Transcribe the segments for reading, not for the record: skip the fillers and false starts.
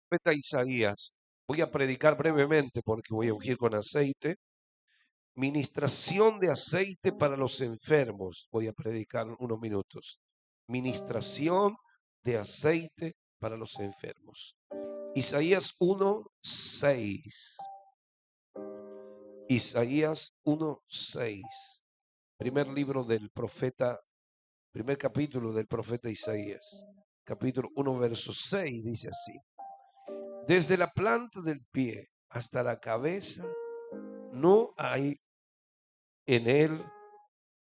profeta Isaías. Voy a predicar brevemente porque voy a ungir con aceite. Ministración de aceite para los enfermos. Voy a predicar unos minutos. Ministración de aceite para los enfermos. Isaías 1:6. Isaías 1:6. Primer libro del profeta, primer capítulo del profeta Isaías. Capítulo 1, verso 6 dice así. Desde la planta del pie hasta la cabeza no hay en él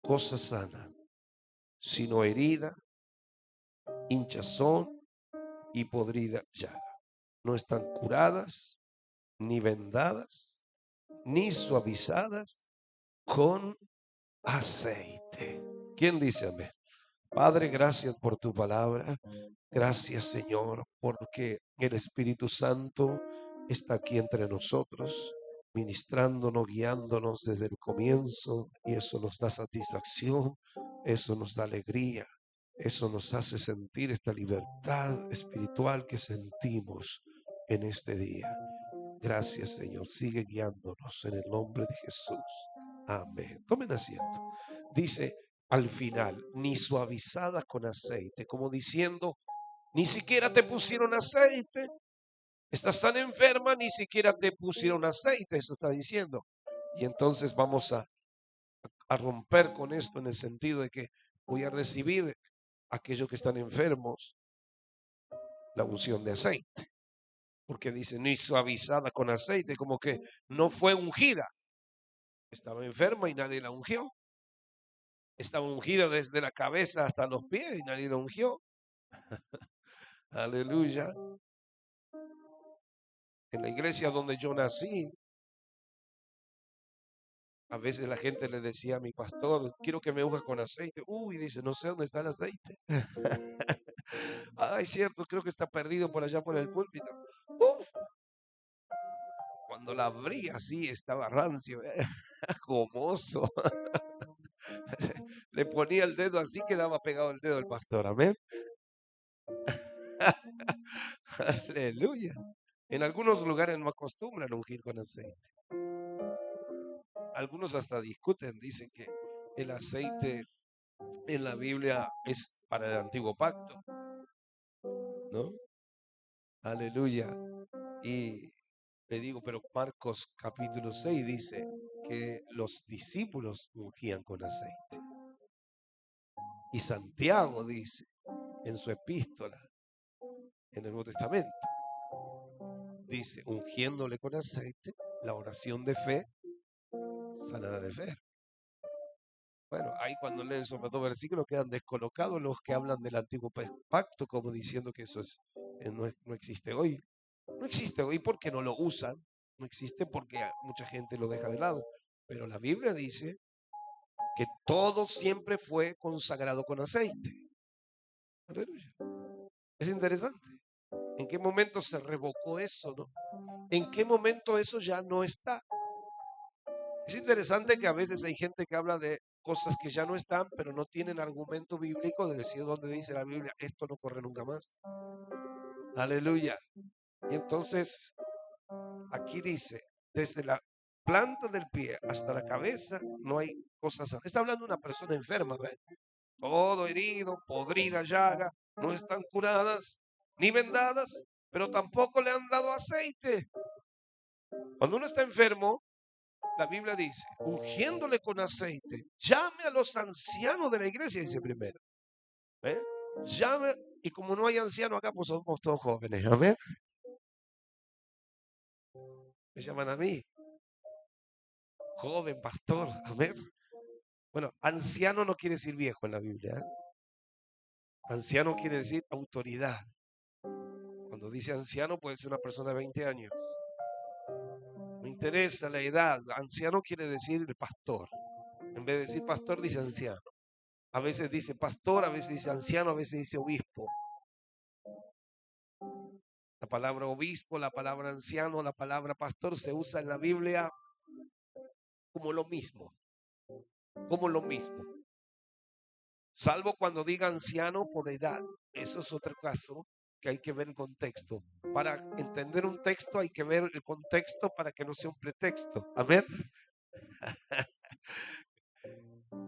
cosa sana, sino herida, hinchazón y podrida llaga. No están curadas, ni vendadas, ni suavizadas con aceite. ¿Quién dice amén? Padre, gracias por tu palabra. Gracias, Señor, porque el Espíritu Santo está aquí entre nosotros, ministrándonos, guiándonos desde el comienzo, y eso nos da satisfacción, eso nos da alegría, eso nos hace sentir esta libertad espiritual que sentimos en este día. Gracias, Señor. Sigue guiándonos en el nombre de Jesús. Amén. Tomen asiento. Dice al final, ni suavizadas con aceite, como diciendo, ni siquiera te pusieron aceite. Estás tan enferma, ni siquiera te pusieron aceite. Eso está diciendo. Y entonces vamos a romper con esto en el sentido de que voy a recibir a aquellos que están enfermos la unción de aceite. Porque dice, ni suavizada con aceite, como que no fue ungida. Estaba enferma y nadie la ungió. Estaba ungida desde la cabeza hasta los pies y nadie la ungió. Aleluya. En la iglesia donde yo nací, a veces la gente le decía a mi pastor, quiero que me unjas con aceite. Uy, dice, no sé dónde está el aceite. Ay, cierto, creo que está perdido por allá por el púlpito. Uf. Cuando la abrí así, estaba rancio, gomoso. Le ponía el dedo así, quedaba pegado el dedo del pastor. Amén. Aleluya. En algunos lugares no acostumbran ungir con aceite. Algunos hasta discuten, dicen que el aceite en la Biblia es para el antiguo pacto, ¿no? Aleluya. Y le digo, pero Marcos capítulo 6 dice que los discípulos ungían con aceite. Y Santiago dice en su epístola, en el Nuevo Testamento, dice, ungiéndole con aceite, la oración de fe sanará de fe. Bueno, ahí cuando leen esos dos versículos quedan descolocados los que hablan del antiguo pacto, como diciendo que eso no existe hoy. No existe hoy porque no lo usan, no existe porque mucha gente lo deja de lado. Pero la Biblia dice que todo siempre fue consagrado con aceite. Aleluya. Es interesante. ¿En qué momento se revocó eso, no? ¿En qué momento eso ya no está? Es interesante que a veces hay gente que habla de cosas que ya no están, pero no tienen argumento bíblico de decir dónde dice la Biblia, esto no corre nunca más. Aleluya. Y entonces, aquí dice, desde la planta del pie hasta la cabeza no hay cosas. Está hablando de una persona enferma, ¿ven? Todo herido, podrida llaga, no están curadas ni vendadas, pero tampoco le han dado aceite. Cuando uno está enfermo, la Biblia dice, ungiéndole con aceite, llame a los ancianos de la iglesia, dice primero. ¿Eh? Llame, y como no hay ancianos acá, pues somos todos jóvenes. Amén. Me llaman a mí, joven, pastor. Amén. Bueno, anciano no quiere decir viejo en la Biblia. Anciano quiere decir autoridad. Cuando dice anciano puede ser una persona de 20 años. No interesa la edad. Anciano quiere decir el pastor. En vez de decir pastor, dice anciano. A veces dice pastor, a veces dice anciano, a veces dice obispo. La palabra obispo, la palabra anciano, la palabra pastor se usa en la Biblia como lo mismo. Como lo mismo. Salvo cuando diga anciano por edad. Eso es otro caso porque hay que ver el contexto. Para entender un texto hay que ver el contexto para que no sea un pretexto. Amén.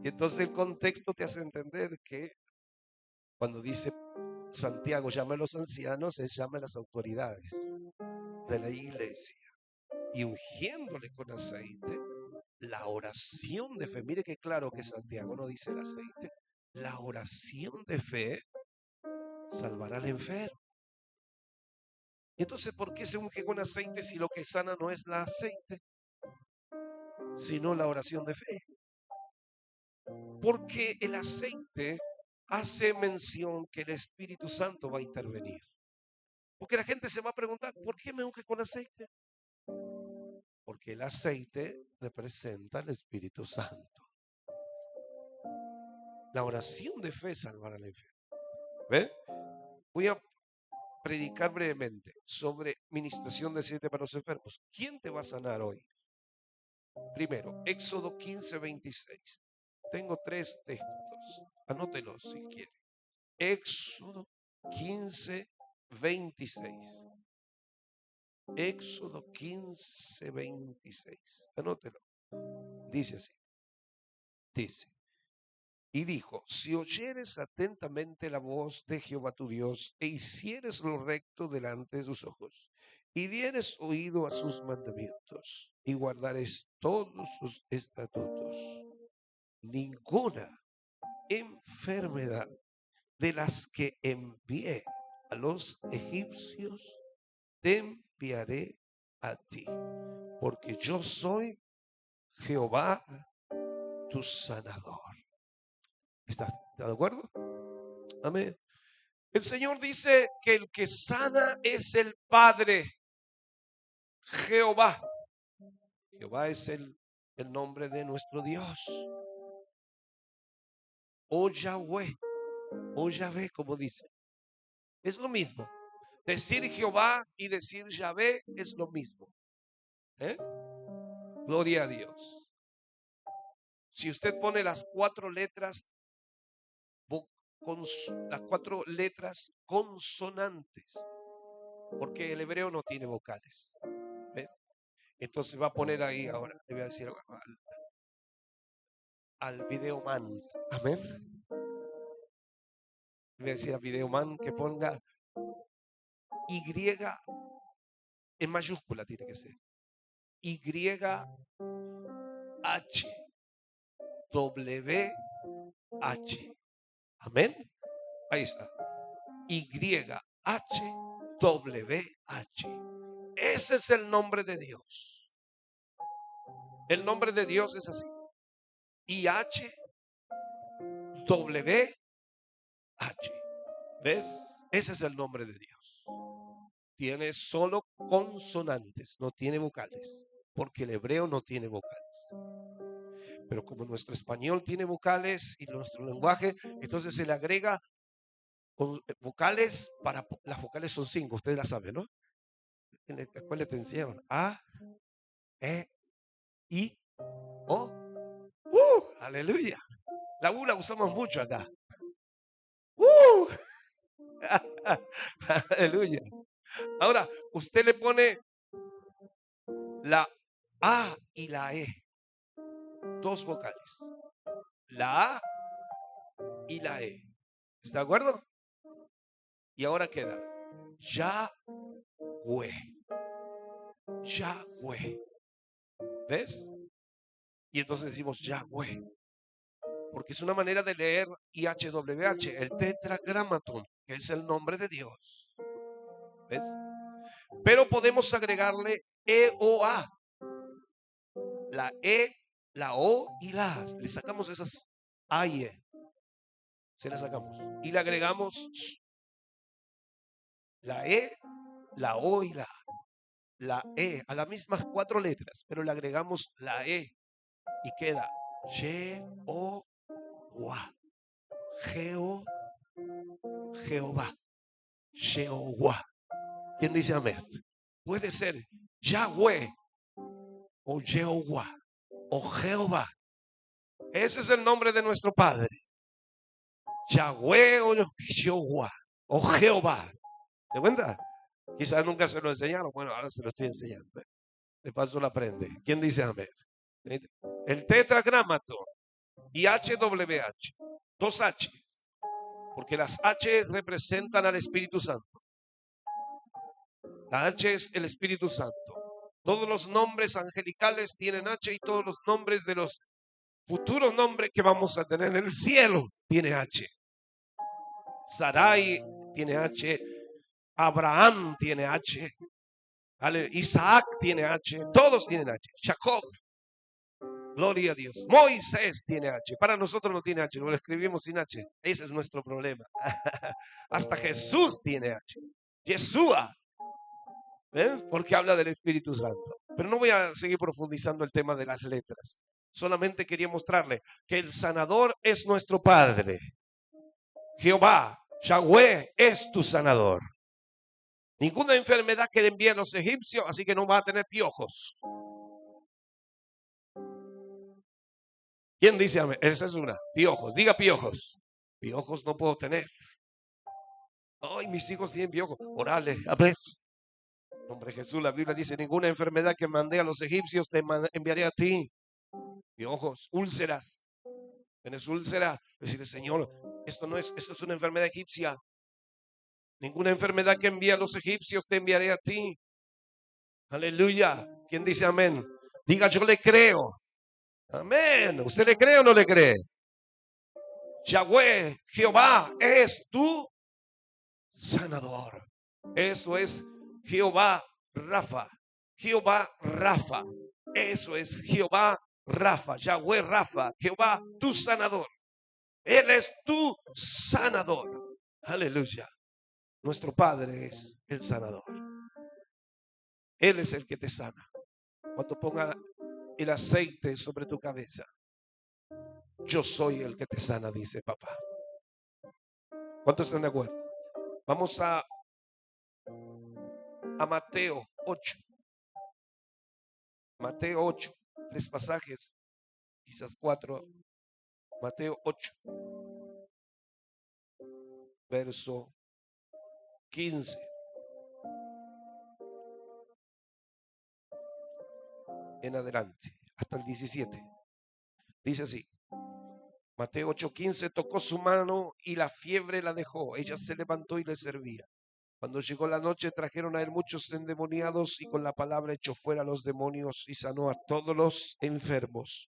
Y entonces el contexto te hace entender que cuando dice Santiago llama a los ancianos, él llama a las autoridades de la iglesia y ungiéndole con aceite la oración de fe. Mire que claro que Santiago no dice el aceite. La oración de fe salvará al enfermo. Y entonces, ¿por qué se unge con aceite si lo que sana no es el aceite, sino la oración de fe? Porque el aceite hace mención que el Espíritu Santo va a intervenir. Porque la gente se va a preguntar, ¿por qué me unge con aceite? Porque el aceite representa al Espíritu Santo. La oración de fe salvará al enfermo. ¿Ve? Voy a predicar brevemente sobre ministración de aceite para los enfermos. ¿Quién te va a sanar hoy? Primero, Éxodo 15:26. Tengo 3 textos. Anótelos si quiere. Éxodo 15:26. Éxodo 15:26. Anótelo. Dice así. Dice. Y dijo, si oyeres atentamente la voz de Jehová tu Dios, e hicieres lo recto delante de sus ojos, y dieres oído a sus mandamientos, y guardares todos sus estatutos, ninguna enfermedad de las que envié a los egipcios, te enviaré a ti, porque yo soy Jehová tu sanador. ¿Estás de acuerdo? Amén. El Señor dice que el que sana es el Padre, Jehová. Jehová es el nombre de nuestro Dios. O Yahweh, o Yahvé, como dice. Es lo mismo. Decir Jehová y decir Yahvé es lo mismo. Gloria a Dios. Si usted pone las 4 letras, con las 4 letras consonantes, porque el hebreo no tiene vocales. ¿Ves? Entonces va a poner ahí ahora, le voy a decir al videoman, amén. Le voy a decir al videoman que ponga Y en mayúscula, tiene que ser YHWH. Amén. Ahí está. YHWH. Ese es el nombre de Dios. El nombre de Dios es así. YHWH. ¿Ves? Ese es el nombre de Dios. Tiene solo consonantes, no tiene vocales, porque el hebreo no tiene vocales. Pero como nuestro español tiene vocales y nuestro lenguaje, entonces se le agrega vocales. Las vocales son 5, ustedes las saben, ¿no? En la escuela te enseñaron A, E, I, O, aleluya. La U la usamos mucho acá. Aleluya. Ahora, usted le pone la A y la E, 2 vocales. La A y la E. ¿Está de acuerdo? Y ahora queda Yahweh. Yahweh. ¿Ves? Y entonces decimos Yahweh, porque es una manera de leer IHWH, el tetragramaton, que es el nombre de Dios. ¿Ves? Pero podemos agregarle EOA, la E, la O y la A. Le sacamos esas A y E. Se las sacamos. Y le agregamos la E, la O y la A. La E, a las mismas 4 letras, pero le agregamos la E y queda Jehová. Jehová. Jehová. ¿Quién dice amén? Puede ser Yahweh o Jehová o Jehová. Ese es el nombre de nuestro Padre. Yahweh o Jehová o Jehová. ¿De cuenta? Quizás nunca se lo enseñaron. Bueno, ahora se lo estoy enseñando. De paso lo aprende. ¿Quién dice amén? El tetragramaton y HWH. Dos H. Porque las H representan al Espíritu Santo. La H es el Espíritu Santo. Todos los nombres angelicales tienen H y todos los nombres de los futuros nombres que vamos a tener en el cielo tiene H. Sarai tiene H. Abraham tiene H. Isaac tiene H. Todos tienen H. Jacob. Gloria a Dios. Moisés tiene H. Para nosotros no tiene H. Lo escribimos sin H. Ese es nuestro problema. Hasta Jesús tiene H. Yeshua. ¿Ves? Porque habla del Espíritu Santo. Pero no voy a seguir profundizando el tema de las letras. Solamente quería mostrarle que el sanador es nuestro Padre. Jehová, Yahweh es tu sanador. Ninguna enfermedad que le envían los egipcios, así que no va a tener piojos. ¿Quién dice amén? Esa es una. Piojos, diga piojos. Piojos no puedo tener. Ay, mis hijos tienen piojos. Orale, a ver. Hombre Jesús, la Biblia dice, ninguna enfermedad que mandé a los egipcios te enviaré a ti. Piojos, úlceras. ¿Tienes úlcera? Decirle, Señor, esto es una enfermedad egipcia. Ninguna enfermedad que envía a los egipcios te enviaré a ti. Aleluya. ¿Quién dice amén? Diga, yo le creo. Amén. ¿Usted le cree o no le cree? Yahweh, Jehová, es tu sanador. Eso es Jehová Rafa. Jehová Rafa. Eso es Jehová Rafa. Yahweh Rafa. Jehová, tu sanador. Él es tu sanador. Aleluya. Nuestro Padre es el sanador. Él es el que te sana. Cuando ponga el aceite sobre tu cabeza, yo soy el que te sana, dice papá. ¿Cuántos están de acuerdo? Vamos a Mateo 8. Mateo 8. 3 pasajes, quizás 4. Mateo 8. Verso 15. En adelante, hasta el 17. Dice así. Mateo 8:15, tocó su mano y la fiebre la dejó. Ella se levantó y le servía. Cuando llegó la noche trajeron a él muchos endemoniados y con la palabra echó fuera a los demonios y sanó a todos los enfermos,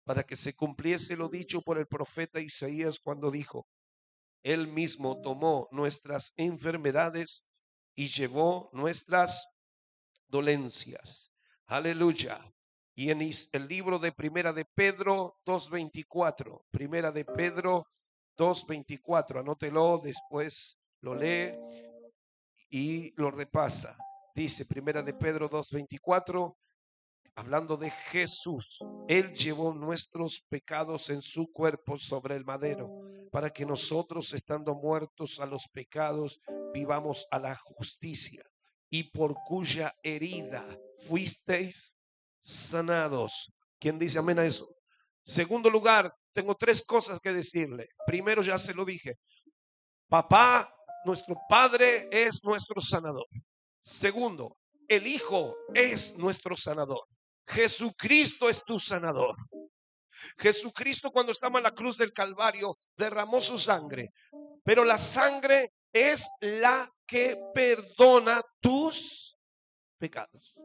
para que se cumpliese lo dicho por el profeta Isaías cuando dijo, él mismo tomó nuestras enfermedades y llevó nuestras dolencias. Aleluya. Y en el libro de Primera de Pedro 2:24, Primera de Pedro 2:24, anótelo, después lo lee y lo repasa. Dice Primera de Pedro 2:24, hablando de Jesús, Él llevó nuestros pecados en su cuerpo sobre el madero, para que nosotros, estando muertos a los pecados, vivamos a la justicia, y por cuya herida fuisteis sanados. ¿Quién dice amén a eso? Segundo lugar, tengo 3 cosas que decirle. Primero, ya se lo dije, papá, nuestro Padre es nuestro sanador. Segundo, el Hijo es nuestro sanador. Jesucristo es tu sanador. Jesucristo, cuando estaba en la cruz del Calvario, derramó su sangre, pero la sangre es la que perdona tus pecados.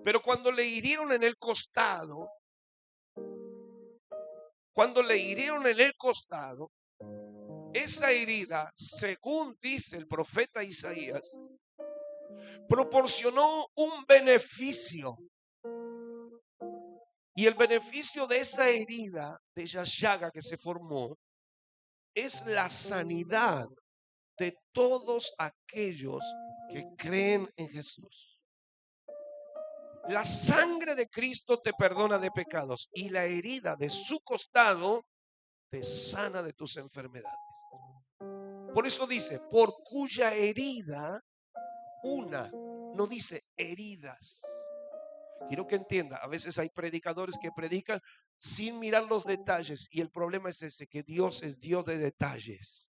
Pero cuando le hirieron en el costado, esa herida, según dice el profeta Isaías, proporcionó un beneficio. Y el beneficio de esa herida, de esa llaga que se formó, es la sanidad de todos aquellos que creen en Jesús. La sangre de Cristo te perdona de pecados y la herida de su costado te sana de tus enfermedades. Por eso dice, por cuya herida, no dice heridas. Quiero que entienda, a veces hay predicadores que predican sin mirar los detalles y el problema es ese, que Dios es Dios de detalles.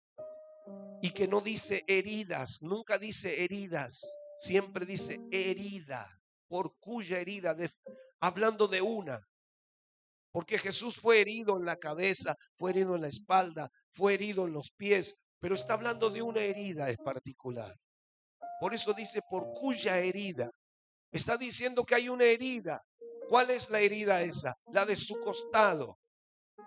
y que no dice heridas, nunca dice heridas, siempre dice herida, por cuya herida, hablando de una. Porque Jesús fue herido en la cabeza, fue herido en la espalda, fue herido en los pies, pero está hablando de una herida en particular. Por eso dice por cuya herida. Está diciendo que hay una herida. ¿Cuál es la herida esa? La de su costado.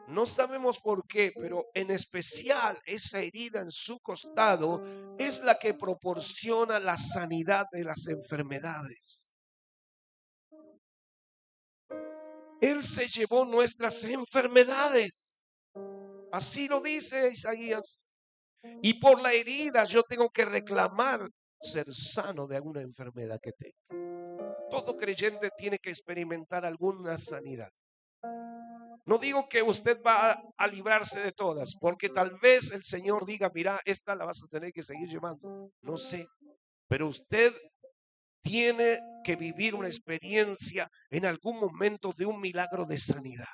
No sabemos por qué, pero en especial esa herida en su costado es la que proporciona la sanidad de las enfermedades. Él se llevó nuestras enfermedades. Así lo dice Isaías. Y por la herida yo tengo que reclamar ser sano de alguna enfermedad que tenga. Todo creyente tiene que experimentar alguna sanidad. No digo que usted va a librarse de todas, porque tal vez el Señor diga, mira, esta la vas a tener que seguir llevando. No sé, pero usted tiene que vivir una experiencia en algún momento de un milagro de sanidad,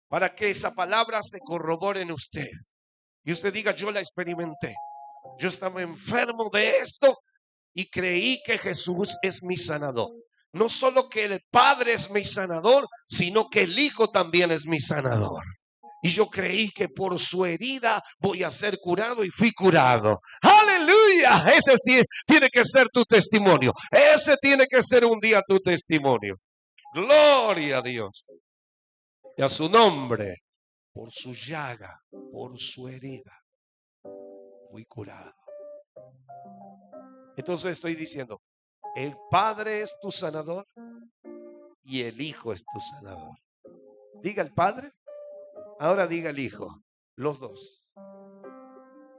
para que esa palabra se corrobore en usted y usted diga, yo la experimenté. Yo estaba enfermo de esto y creí que Jesús es mi sanador. No solo que el Padre es mi sanador, sino que el Hijo también es mi sanador. Y yo creí que por su herida voy a ser curado y fui curado. ¡Aleluya! Ese sí tiene que ser tu testimonio. Ese tiene que ser un día tu testimonio. Gloria a Dios. Y a su nombre, por su llaga, por su herida, fui curado. Entonces estoy diciendo, el Padre es tu sanador y el Hijo es tu sanador. Diga el Padre, ahora diga el Hijo. Los dos.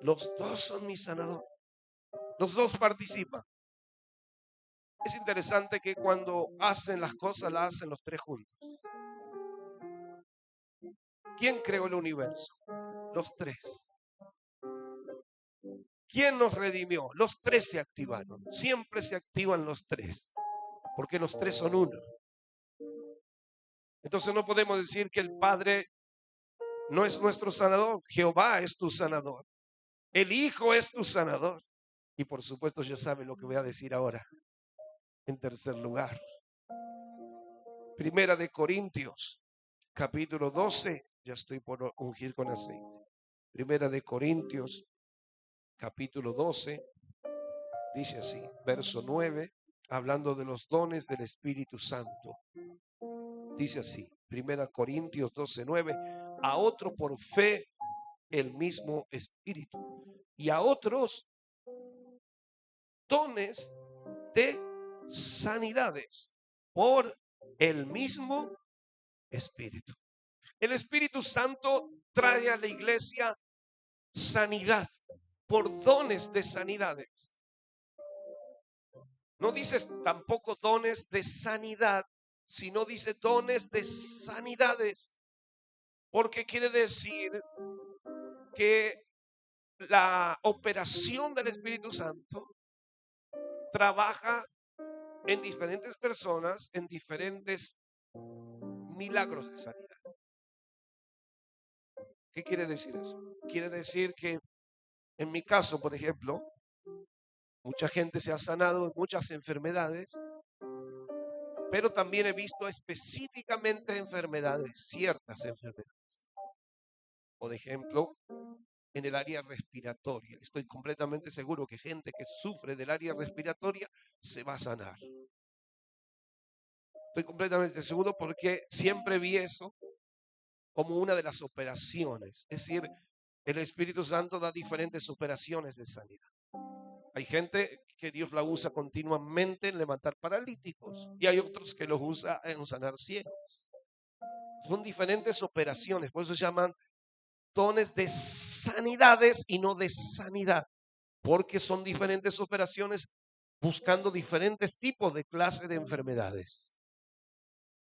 Los dos son mi sanador. Los dos participan. Es interesante que cuando hacen las cosas, las hacen los tres juntos. ¿Quién creó el universo? Los tres. ¿Quién nos redimió? Los tres se activaron. Siempre se activan los tres, porque los tres son uno. Entonces no podemos decir que el Padre no es nuestro sanador. Jehová es tu sanador. El Hijo es tu sanador. Y por supuesto ya saben lo que voy a decir ahora. En tercer lugar, Primera de Corintios, capítulo 12. Ya estoy por ungir con aceite. Primera de Corintios, capítulo 12. Dice así, verso 9, hablando de los dones del Espíritu Santo. Dice así, Primera Corintios 12, 9. A otro por fe el mismo Espíritu, y a otros dones de sanidades por el mismo Espíritu. El Espíritu Santo trae a la iglesia sanidad por dones de sanidades. No dice tampoco dones de sanidad, sino dice dones de sanidades, porque quiere decir que la operación del Espíritu Santo trabaja en diferentes personas, en diferentes milagros de sanidad. ¿Qué quiere decir eso? Quiere decir que en mi caso, por ejemplo, mucha gente se ha sanado de muchas enfermedades, pero también he visto específicamente enfermedades, ciertas enfermedades. Por ejemplo, en el área respiratoria. Estoy completamente seguro que gente que sufre del área respiratoria se va a sanar. Estoy completamente seguro porque siempre vi eso como una de las operaciones. Es decir, el Espíritu Santo da diferentes operaciones de sanidad. Hay gente que Dios la usa continuamente en levantar paralíticos y hay otros que los usa en sanar ciegos. Son diferentes operaciones, por eso se llaman dones de sanidades y no de sanidad, porque son diferentes operaciones buscando diferentes tipos de clase de enfermedades.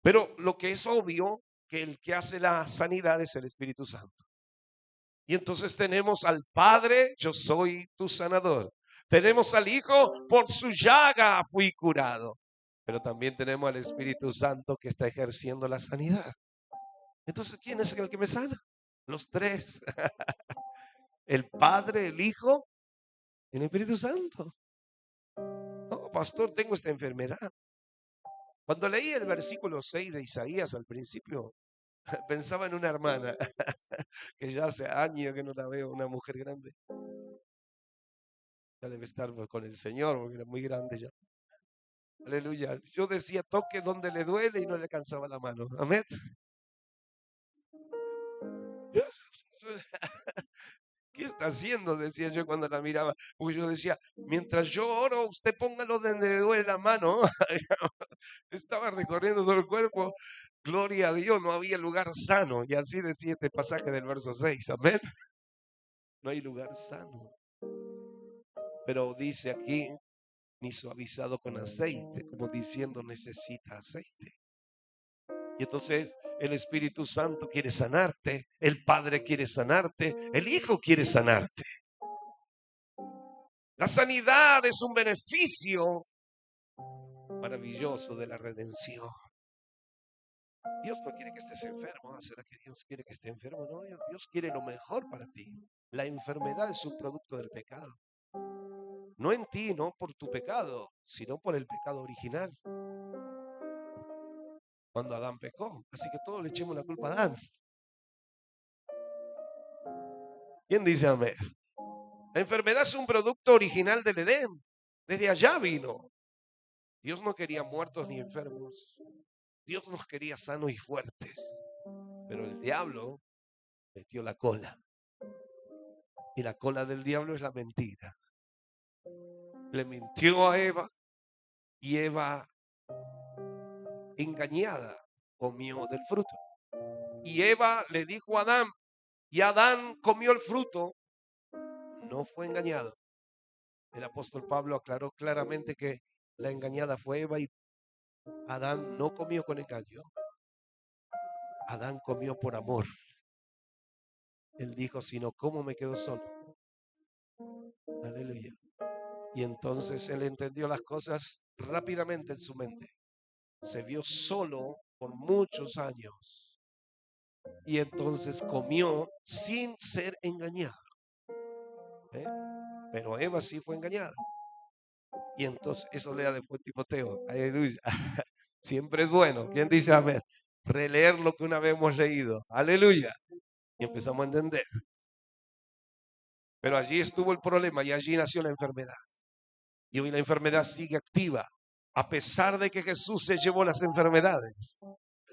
Pero lo que es obvio, que el que hace la sanidad es el Espíritu Santo. Y entonces tenemos al Padre, yo soy tu sanador. Tenemos al Hijo, por su llaga fui curado. Pero también tenemos al Espíritu Santo que está ejerciendo la sanidad. Entonces, ¿quién es el que me sana? Los tres. El Padre, el Hijo, el Espíritu Santo. Oh, pastor, tengo esta enfermedad. Cuando leí el versículo 6 de Isaías al principio, pensaba en una hermana que ya hace años que no la veo, una mujer grande. Ya debe estar con el Señor, porque era muy grande ya. Aleluya. Yo decía, toque donde le duele y no le alcanzaba la mano. Amén. ¿Qué está haciendo? Decía yo cuando la miraba. Porque yo decía, mientras yo oro, usted póngalo donde le duele la mano. Estaba recorriendo todo el cuerpo. Gloria a Dios, no había lugar sano. Y así decía este pasaje del verso 6. Amén. No hay lugar sano. Pero dice aquí, ni suavizado con aceite, como diciendo necesita aceite. Y entonces el Espíritu Santo quiere sanarte, el Padre quiere sanarte, el Hijo quiere sanarte. La sanidad es un beneficio maravilloso de la redención. Dios no quiere que estés enfermo. ¿Será que Dios quiere que estés enfermo? No, Dios quiere lo mejor para ti. La enfermedad es un producto del pecado. No en ti, no por tu pecado, sino por el pecado original. Cuando Adán pecó. Así que todos le echemos la culpa a Adán. ¿Quién dice amén? La enfermedad es un producto original del Edén. Desde allá vino. Dios no quería muertos ni enfermos. Dios nos quería sanos y fuertes. Pero el diablo metió la cola. Y la cola del diablo es la mentira. Le mintió a Eva y Eva, engañada, comió del fruto. Y Eva le dijo a Adán, y Adán comió el fruto. No fue engañado. El apóstol Pablo aclaró claramente que la engañada fue Eva y Adán no comió con engaño. Adán comió por amor. Él dijo, si no como me quedo solo. Aleluya. Y entonces él entendió las cosas rápidamente en su mente. Se vio solo por muchos años. Y entonces comió sin ser engañado. Pero Eva sí fue engañada. Y entonces eso lea después Timoteo. Aleluya. Siempre es bueno. ¿Quién dice amén? Releer lo que una vez hemos leído. Aleluya. Y empezamos a entender. Pero allí estuvo el problema y allí nació la enfermedad. Y hoy la enfermedad sigue activa. A pesar de que Jesús se llevó las enfermedades.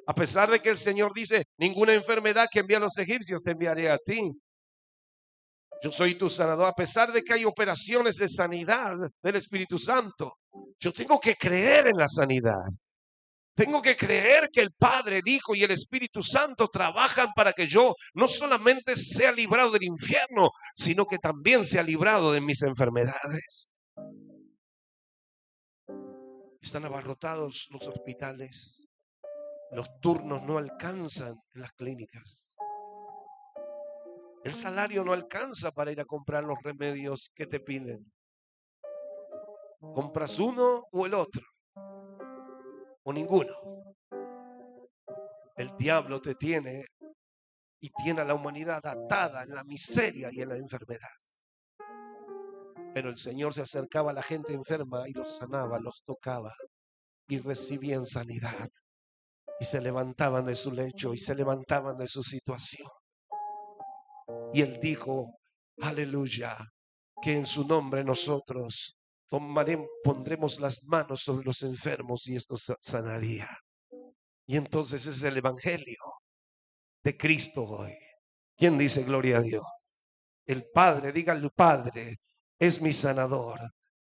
A pesar de que el Señor dice, ninguna enfermedad que envía a los egipcios te enviaré a ti. Yo soy tu sanador. A pesar de que hay operaciones de sanidad del Espíritu Santo, yo tengo que creer en la sanidad. Tengo que creer que el Padre, el Hijo y el Espíritu Santo trabajan para que yo no solamente sea librado del infierno, sino que también sea librado de mis enfermedades. Están abarrotados los hospitales. Los turnos no alcanzan en las clínicas. El salario no alcanza para ir a comprar los remedios que te piden. Compras uno o el otro, o ninguno. El diablo te tiene y tiene a la humanidad atada en la miseria y en la enfermedad. Pero el Señor se acercaba a la gente enferma y los sanaba, los tocaba y recibían sanidad. Y se levantaban de su lecho y se levantaban de su situación. Y Él dijo, aleluya, que en su nombre nosotros pondremos las manos sobre los enfermos y esto sanaría. Y entonces es el evangelio de Cristo hoy. ¿Quién dice gloria a Dios? El Padre, díganle Padre, es mi sanador.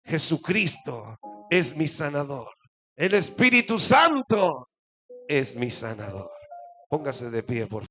Jesucristo es mi sanador. El Espíritu Santo es mi sanador. Póngase de pie, por favor.